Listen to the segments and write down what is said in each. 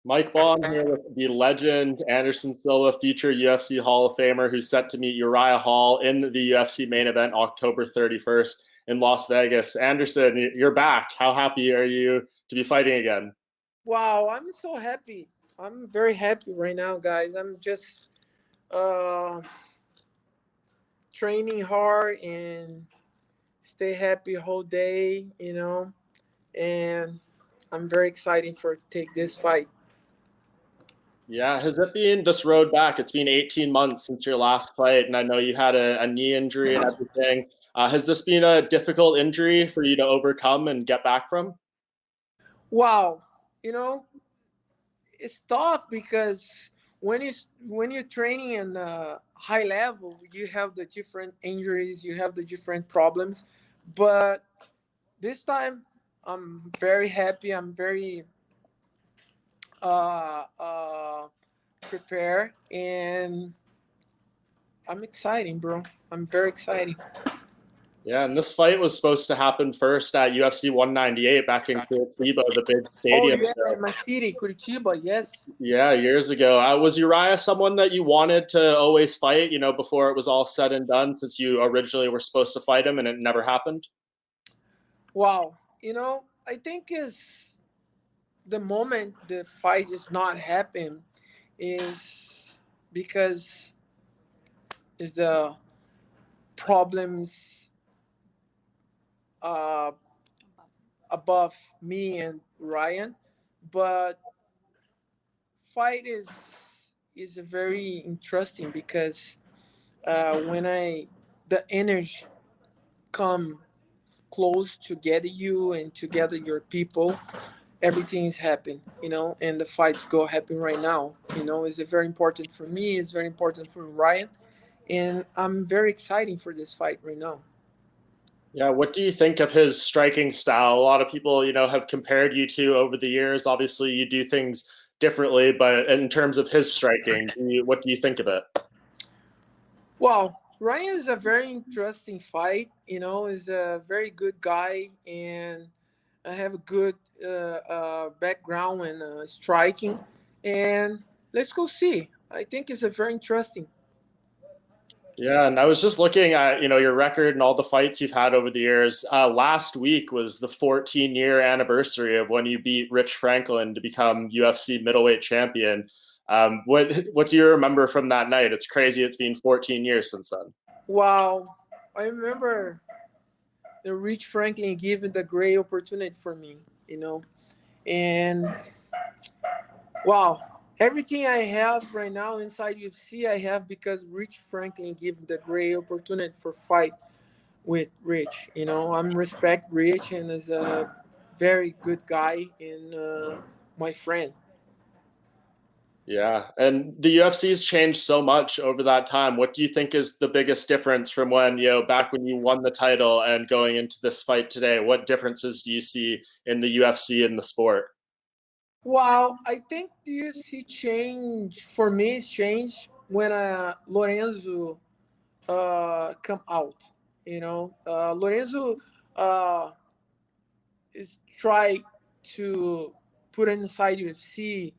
Mike Bohn here with the legend Anderson Silva, future UFC Hall of Famer, who's set to meet Uriah Hall in the UFC main event October 31st in Las Vegas. Anderson, you're back. How happy are you to be fighting again? Wow, I'm so happy. I'm very happy right now, guys. I'm just uh, training hard and stay happy whole day, and I'm very excited for take this fight. Yeah, has it been this road back? It's been 18 months since your last fight, and I know you had a knee injury and everything. Has this been a difficult injury for you to overcome and get back from? Wow, you know, it's tough because when you're training in a high level, you have the different injuries, you have the different problems, but this time I'm very happy. I'm very uh, uh, prepared, and I'm excited, bro. I'm very excited. Yeah, and this fight was supposed to happen first at UFC 198 back in Curitiba, the big Oh stadium. yeah, my city, Curitiba. Yes. Yeah, years ago. Was Uriah someone that you wanted to always fight, before it was all said and done, since you originally were supposed to fight him and it never happened? Wow. I think is the moment the fight is not happen is because is the problems uh, above me and Ryan, but fight is a very interesting because when I the energy come close together you and together your people, everything is happening, and the fights go happen right now. It's very important for me, it's very important for Ryan, and I'm very excited for this fight right now. Yeah, what do you think of his striking style? A lot of people, have compared you to over the years. Obviously, you do things differently, but in terms of his striking, what do you think of it? Well, Ryan is a very interesting fight. Is a very good guy, and I have a good background in striking. And let's go see. I think it's a very interesting. Yeah, and I was just looking at, your record and all the fights you've had over the years. Last week was the 14-year anniversary of when you beat Rich Franklin to become UFC middleweight champion. What do you remember from that night? It's crazy. It's been 14 years since then. Wow, I remember the Rich Franklin giving the great opportunity for me. And wow, everything I have right now inside UFC, I have because Rich Franklin gave the great opportunity for fight with Rich. I'm respect Rich and is a very good guy and my friend. Yeah, and the UFC's changed so much over that time. What do you think is the biggest difference from when, back when you won the title and going into this fight today? What differences do you see in the UFC and the sport? Wow, I think the UFC change for me is change when Lorenzo come out. Lorenzo uh, is try to put inside UFC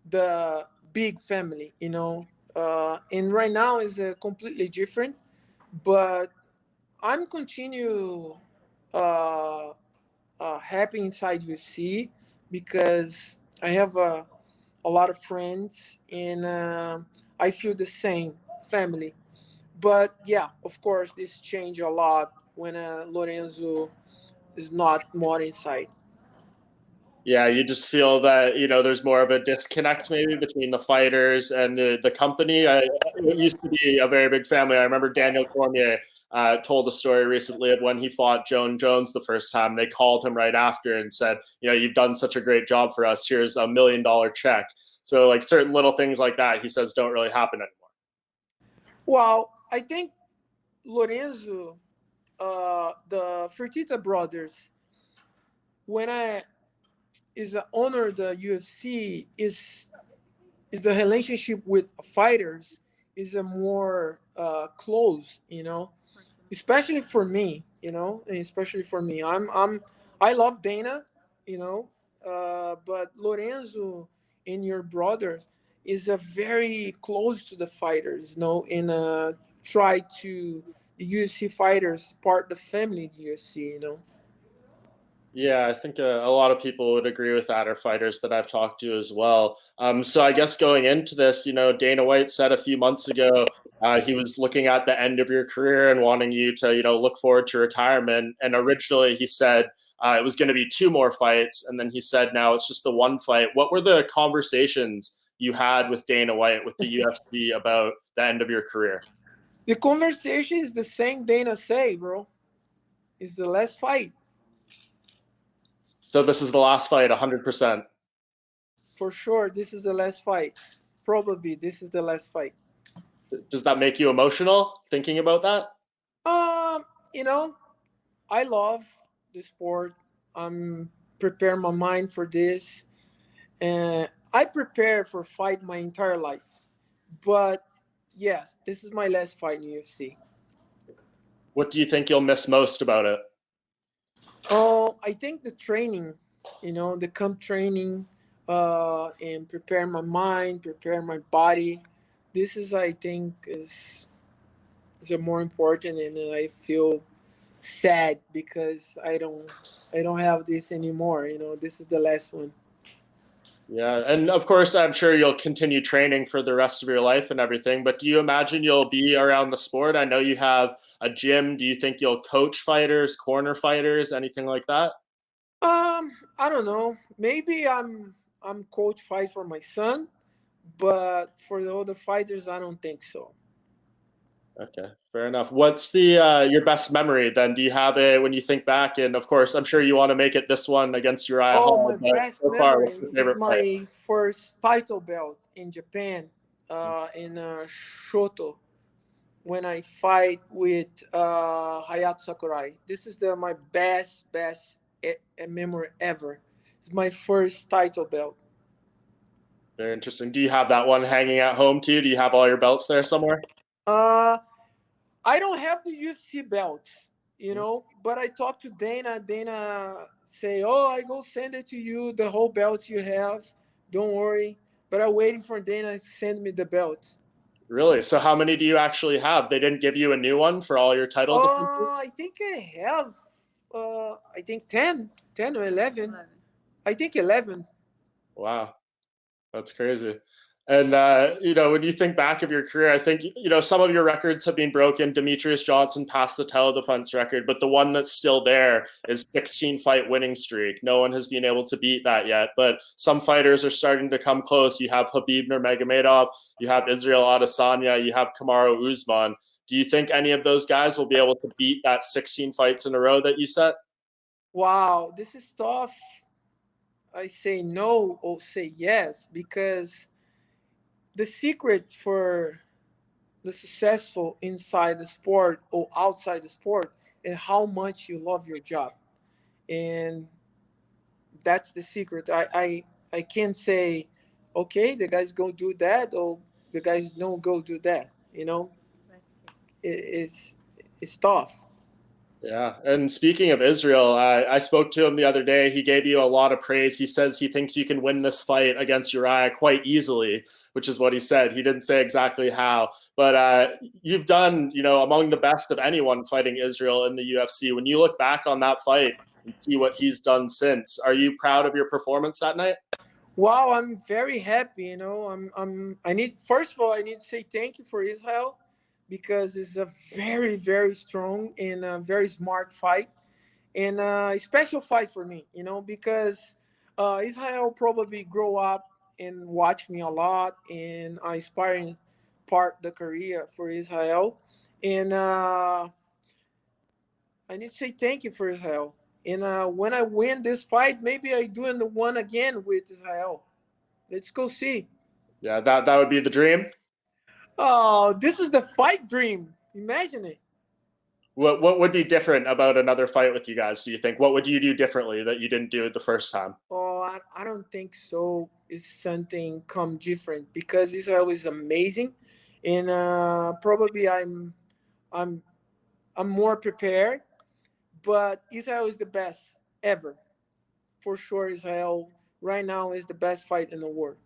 the big family. And right now is completely different. But I'm continue uh, happy inside UFC because I have a lot of friends and I feel the same family. But yeah, of course, this changed a lot when Lorenzo is not more inside. Yeah, you just feel that, there's more of a disconnect maybe between the fighters and the company. It used to be a very big family. I remember Daniel Cormier told a story recently of when he fought Joan Jones the first time. They called him right after and said, you've done such a great job for us. Here's $1 million check. So like certain little things like that, he says, don't really happen anymore. Well, I think Lorenzo, the Fertitta brothers, when I is the owner of the UFC, is the relationship with fighters is a more close, especially for me, and especially for me. I love Dana, but Lorenzo and your brothers is a very close to the fighters, and try to the UFC fighters part the family in UFC. Yeah, I think a lot of people would agree with that, or fighters that I've talked to as well. So I guess going into this, Dana White said a few months ago he was looking at the end of your career and wanting you to, look forward to retirement. And originally he said it was going to be 2 more fights, and then he said now it's just the 1 fight. What were the conversations you had with Dana White, with the UFC, about the end of your career? The conversation is the same Dana say, bro. It's the last fight. So this is the last fight, 100%. For sure, this is the last fight. Probably this is the last fight. Does that make you emotional thinking about that? You know, I love the sport. I'm preparing my mind for this, and I prepare for fight my entire life. But yes, this is my last fight in UFC. What do you think you'll miss most about it? Oh, I think the training, the camp training, and prepare my mind, prepare my body. This is, I think, is a more important, and I feel sad because I don't have this anymore. This is the last one. Yeah, and of course, I'm sure you'll continue training for the rest of your life and everything, but do you imagine you'll be around the sport? I know you have a gym. Do you think you'll coach fighters, corner fighters, anything like that? I don't know. Maybe I'm coach fight for my son, but for the other fighters, I don't think so. Okay, fair enough. What's the your best memory then? Do you have a when you think back? And of course, I'm sure you want to make it this one against Uriah Oh, Hall. my But best so far, what's your memory is favorite fight? my first title belt in Japan, in Shoto, when I fight with Hayato Sakurai. This is my best memory ever. It's my first title belt. Very interesting. Do you have that one hanging at home too? Do you have all your belts there somewhere? Uh, I don't have the UFC belts, Mhm. but I talked to Dana. Dana say, "Oh, I go send it to you, the whole belts you have. Don't worry." But I'm waiting for Dana to send me the belts. Really? So how many do you actually have? They didn't give you a new one for all your title defenses? I think I have, I think 10 or 11. I think 11. Wow. That's crazy. And when you think back of your career, I think some of your records have been broken. Demetrius Johnson passed the title defense record, but the one that's still there is 16 fight winning streak. No one has been able to beat that yet. But some fighters are starting to come close. You have Khabib Nurmagomedov, you have Israel Adesanya, you have Kamaru Usman. Do you think any of those guys will be able to beat that 16 fights in a row that you set? Wow, this is tough. I say no or say yes because the secret for the successful inside the sport or outside the sport is how much you love your job, and that's the secret. I can't say, okay, the guys go do that or the guys no go do that. It's tough. Yeah. And speaking of Israel, I spoke to him the other day. He gave you a lot of praise. He says he thinks you can win this fight against Uriah quite easily, which is what he said. He didn't say exactly how, but you've done, among the best of anyone fighting Israel in the UFC. When you look back on that fight and see what he's done since, are you proud of your performance that night? Wow, I'm very happy. I need, first of all, I need to say thank you for Israel because it's a very, very strong and a very smart fight and a special fight for me. Because Israel probably grow up and watch me a lot and I inspiring part the career for Israel. And I need to say thank you for Israel. And when I win this fight, maybe I doing the one again with Israel. Let's go see. Yeah, that would be the dream. Oh, this is the fight dream. Imagine it. What would be different about another fight with you guys, do you think? What would you do differently that you didn't do the first time? Oh, I don't think so. It's something come different because Israel is amazing, and probably I'm I'm more prepared. But Israel is the best ever, for sure. Israel right now is the best fight in the world.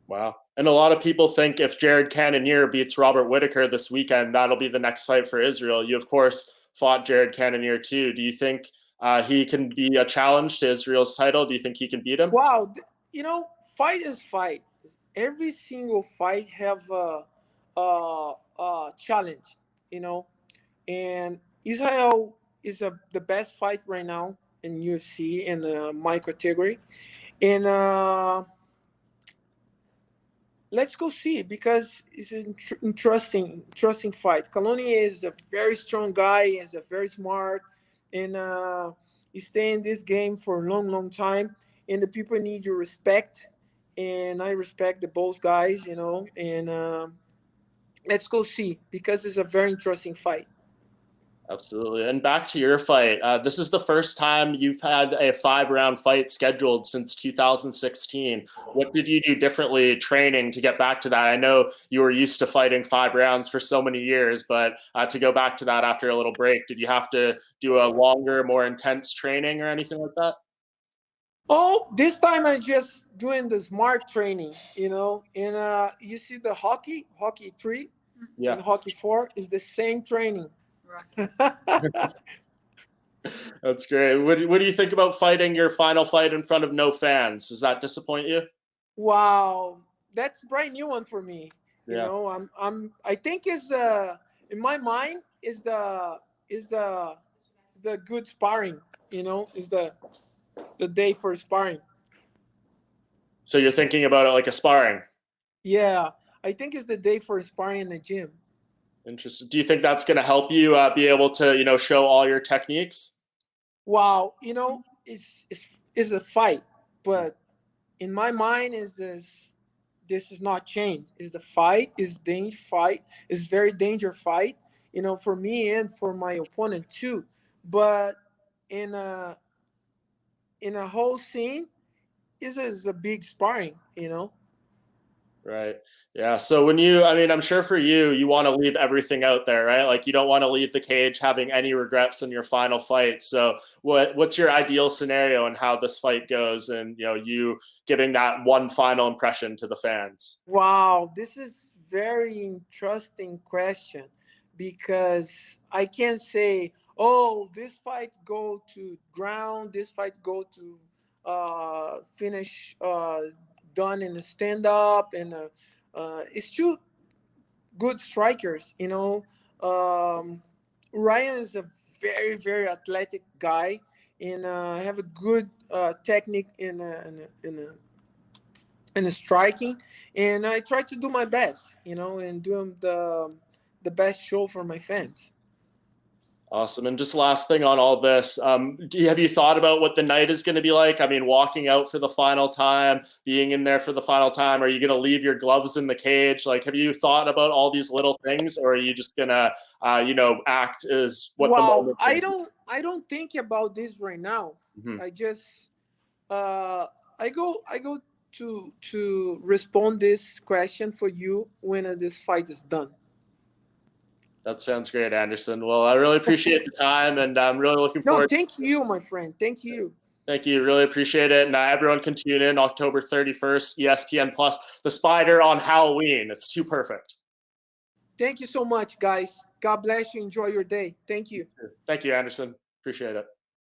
Wow. And a lot of people think if Jared Cannonier beats Robert Whittaker this weekend, that'll be the next fight for Israel. You, of course, fought Jared Cannonier too. Do you think he can be a challenge to Israel's title? Do you think he can beat him? Wow, fight is fight. Every single fight have a challenge, you know. And Israel is the best fight right now in UFC in my category. And let's go see, because it's an interesting fight. Cannonier is a very strong guy, is a very smart, and he stay in this game for a long time. And the people need your respect, and I respect the both guys, And let's go see, because it's a very interesting fight. Absolutely. And back to your fight. This is the first time you've had a 5-round fight scheduled since 2016. What did you do differently training to get back to that? I know you were used to fighting 5 rounds for so many years, but to go back to that after a little break, did you have to do a longer, more intense training or anything like that? Oh, this time I just doing the smart training, And you see the hockey 3 Yeah. and hockey 4 is the same training. That's great. What do you think about fighting your final fight in front of no fans? Does that disappoint you? Wow, that's a brand new one for me. Yeah. I think is in my mind is the good sparring. Is the day for sparring. So you're thinking about it like a sparring? Yeah, I think it's the day for sparring in the gym. Interesting. Do you think that's going to help you be able to, show all your techniques? Wow, it's a fight, but in my mind is this is not changed. Is the fight is danger fight is very danger fight, for me and for my opponent too. But in a whole scene is a big sparring. Right. Yeah. So I'm sure for you, you want to leave everything out there, right? Like you don't want to leave the cage having any regrets in your final fight. So what's your ideal scenario and how this fight goes, and you giving that one final impression to the fans? Wow, this is very interesting question, because I can't say, oh, this fight go to ground, this fight go to finish done in the stand up, and it's two good strikers. Ryan is a very very athletic guy, and have a good technique in the striking, and I try to do my best, and doing the best show for my fans. Awesome. And just last thing on all this, have you thought about what the night is going to be like? I mean, walking out for the final time, being in there for the final time, are you going to leave your gloves in the cage? Like, have you thought about all these little things, or are you just going to, act as what the moment is? I don't think about this right now. Mm-hmm. I just, I go to respond this question for you when this fight is done. That sounds great, Anderson. Well, I really appreciate the time, and I'm really looking forward. No, thank you, my friend. Thank you. Thank you. Really appreciate it. And everyone can tune in October 31st, ESPN Plus, The Spider on Halloween. It's too perfect. Thank you so much, guys. God bless you. Enjoy your day. Thank you. Thank you, Anderson. Appreciate it.